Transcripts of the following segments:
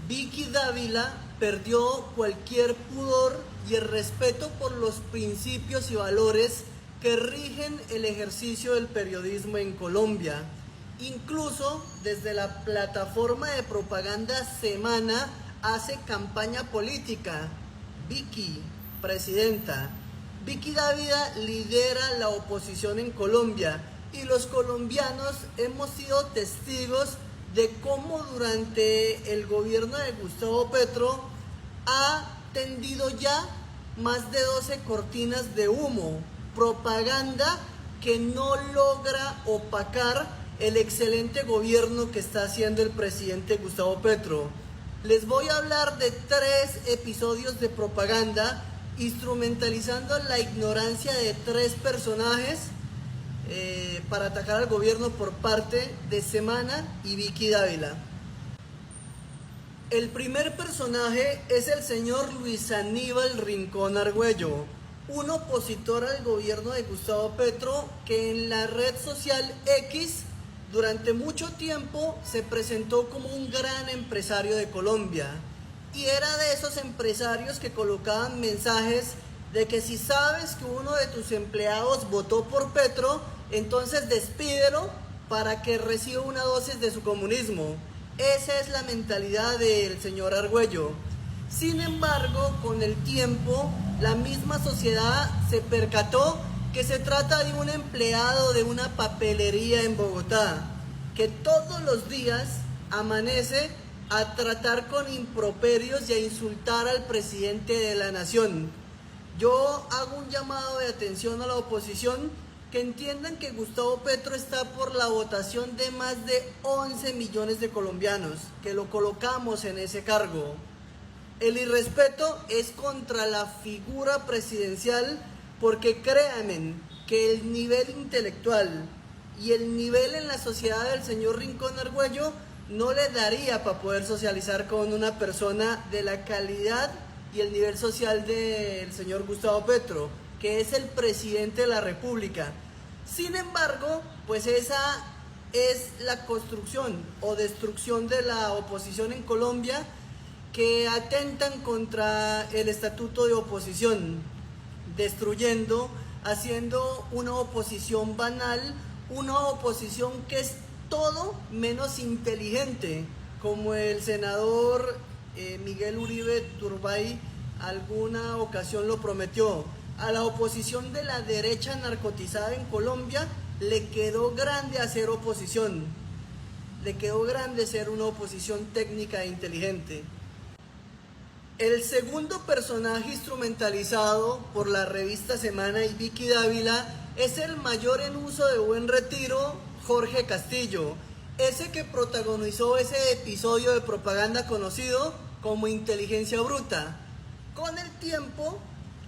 Vicky Dávila perdió cualquier pudor y el respeto por los principios y valores que rigen el ejercicio del periodismo en Colombia. Incluso desde la plataforma de propaganda Semana hace campaña política. Vicky, presidenta. Vicky Dávila lidera la oposición en Colombia y los colombianos hemos sido testigos de cómo durante el gobierno de Gustavo Petro ha tendido ya más de 12 cortinas de humo, propaganda que no logra opacar el excelente gobierno que está haciendo el presidente Gustavo Petro. Les voy a hablar de 3 episodios de propaganda instrumentalizando la ignorancia de 3 personajes para atacar al gobierno por parte de Semana y Vicky Dávila. El primer personaje es el señor Luis Aníbal Rincón Argüello, un opositor al gobierno de Gustavo Petro que en la red social X durante mucho tiempo se presentó como un gran empresario de Colombia y era de esos empresarios que colocaban mensajes de que si sabes que uno de tus empleados votó por Petro, entonces despídelo para que reciba una dosis de su comunismo. Esa es la mentalidad del señor Argüello. Sin embargo, con el tiempo, la misma sociedad se percató que se trata de un empleado de una papelería en Bogotá, que todos los días amanece a tratar con improperios y a insultar al presidente de la nación. Yo hago un llamado de atención a la oposición que entiendan que Gustavo Petro está por la votación de más de 11 millones de colombianos, que lo colocamos en ese cargo. El irrespeto es contra la figura presidencial porque créanme que el nivel intelectual y el nivel en la sociedad del señor Rincón Argüello no le daría para poder socializar con una persona de la calidad y el nivel social del señor Gustavo Petro, que es el presidente de la República. Sin embargo, pues esa es la construcción o destrucción de la oposición en Colombia, que atentan contra el estatuto de oposición, destruyendo, haciendo una oposición banal, una oposición que es todo menos inteligente, como el senador Miguel Uribe Turbay alguna ocasión lo prometió. A la oposición de la derecha narcotizada en Colombia le quedó grande hacer oposición, le quedó grande ser una oposición técnica e inteligente. El segundo personaje instrumentalizado por la revista Semana y Vicky Dávila es el mayor en uso de Buen Retiro, Jorge Castillo, ese que protagonizó ese episodio de propaganda conocido como Inteligencia Bruta. Con el tiempo,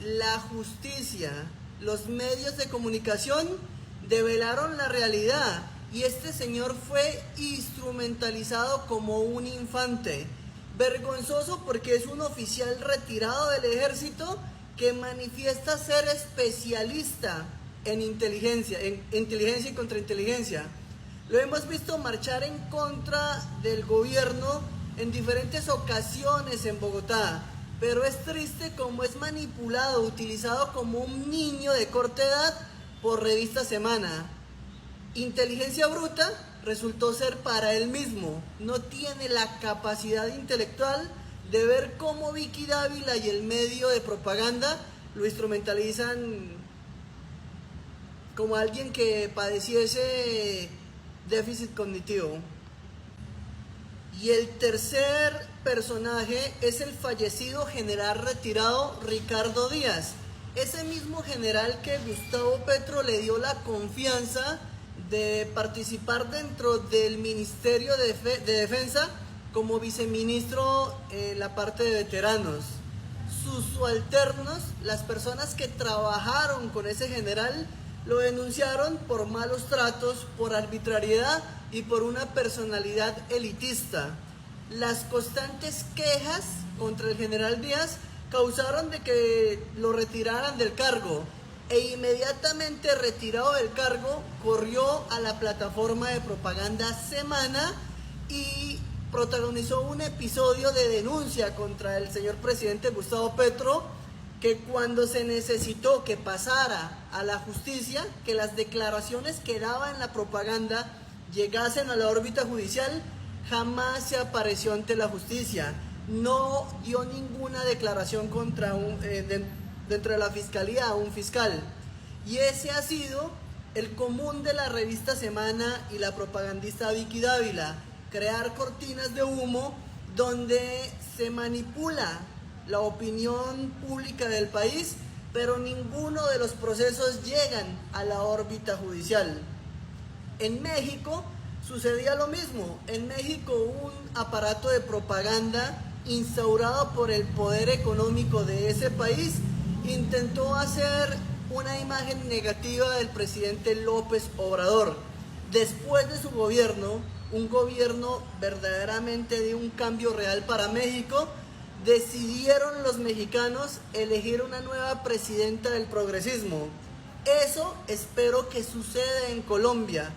la justicia, los medios de comunicación develaron la realidad y este señor fue instrumentalizado como un infante. Vergonzoso porque es un oficial retirado del ejército que manifiesta ser especialista en inteligencia y contrainteligencia. Lo hemos visto marchar en contra del gobierno en diferentes ocasiones en Bogotá, pero es triste como es manipulado, utilizado como un niño de corta edad por revista Semana. Inteligencia Bruta resultó ser para él mismo, no tiene la capacidad intelectual de ver cómo Vicky Dávila y el medio de propaganda lo instrumentalizan como alguien que padeciese déficit cognitivo. Y el tercer personaje es el fallecido general retirado Ricardo Díaz, ese mismo general que Gustavo Petro le dio la confianza de participar dentro del Ministerio de Defensa como viceministro en la parte de veteranos. Sus subalternos, las personas que trabajaron con ese general, lo denunciaron por malos tratos, por arbitrariedad y por una personalidad elitista. Las constantes quejas contra el general Díaz causaron de que lo retiraran del cargo e inmediatamente retirado del cargo corrió a la plataforma de propaganda Semana y protagonizó un episodio de denuncia contra el señor presidente Gustavo Petro, que cuando se necesitó que pasara a la justicia, que las declaraciones que daba en la propaganda llegasen a la órbita judicial, jamás se apareció ante la justicia. No dio ninguna declaración dentro de la fiscalía a un fiscal. Y ese ha sido el común de la revista Semana y la propagandista Vicky Dávila: crear cortinas de humo donde se manipula la opinión pública del país, pero ninguno de los procesos llegan a la órbita judicial. En México sucedía lo mismo. En México un aparato de propaganda instaurado por el poder económico de ese país intentó hacer una imagen negativa del presidente López Obrador. Después de su gobierno, un gobierno verdaderamente de un cambio real para México, decidieron los mexicanos elegir una nueva presidenta del progresismo. Eso espero que suceda en Colombia,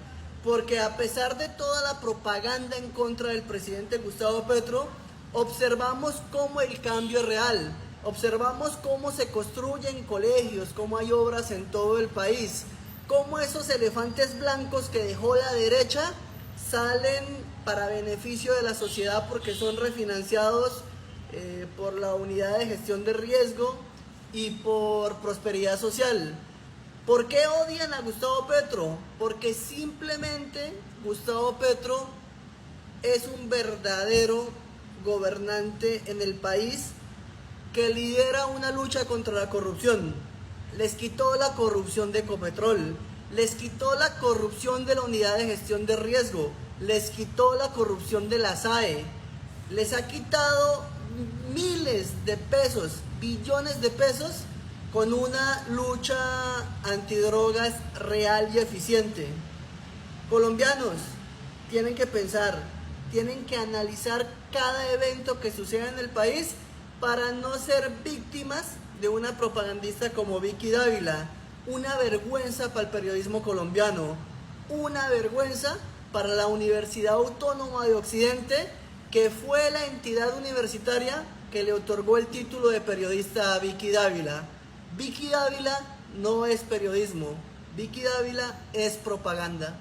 porque a pesar de toda la propaganda en contra del presidente Gustavo Petro, observamos cómo el cambio es real, observamos cómo se construyen colegios, cómo hay obras en todo el país, cómo esos elefantes blancos que dejó la derecha salen para beneficio de la sociedad porque son refinanciados por la unidad de gestión de riesgo y por prosperidad social. ¿Por qué odian a Gustavo Petro? Porque simplemente Gustavo Petro es un verdadero gobernante en el país que lidera una lucha contra la corrupción. Les quitó la corrupción de Ecopetrol, les quitó la corrupción de la unidad de gestión de riesgo, les quitó la corrupción de la SAE, les ha quitado miles de pesos, billones de pesos, con una lucha antidrogas real y eficiente. Colombianos, tienen que pensar, tienen que analizar cada evento que suceda en el país para no ser víctimas de una propagandista como Vicky Dávila. Una vergüenza para el periodismo colombiano, una vergüenza para la Universidad Autónoma de Occidente, que fue la entidad universitaria que le otorgó el título de periodista a Vicky Dávila. Vicky Dávila no es periodismo, Vicky Dávila es propaganda.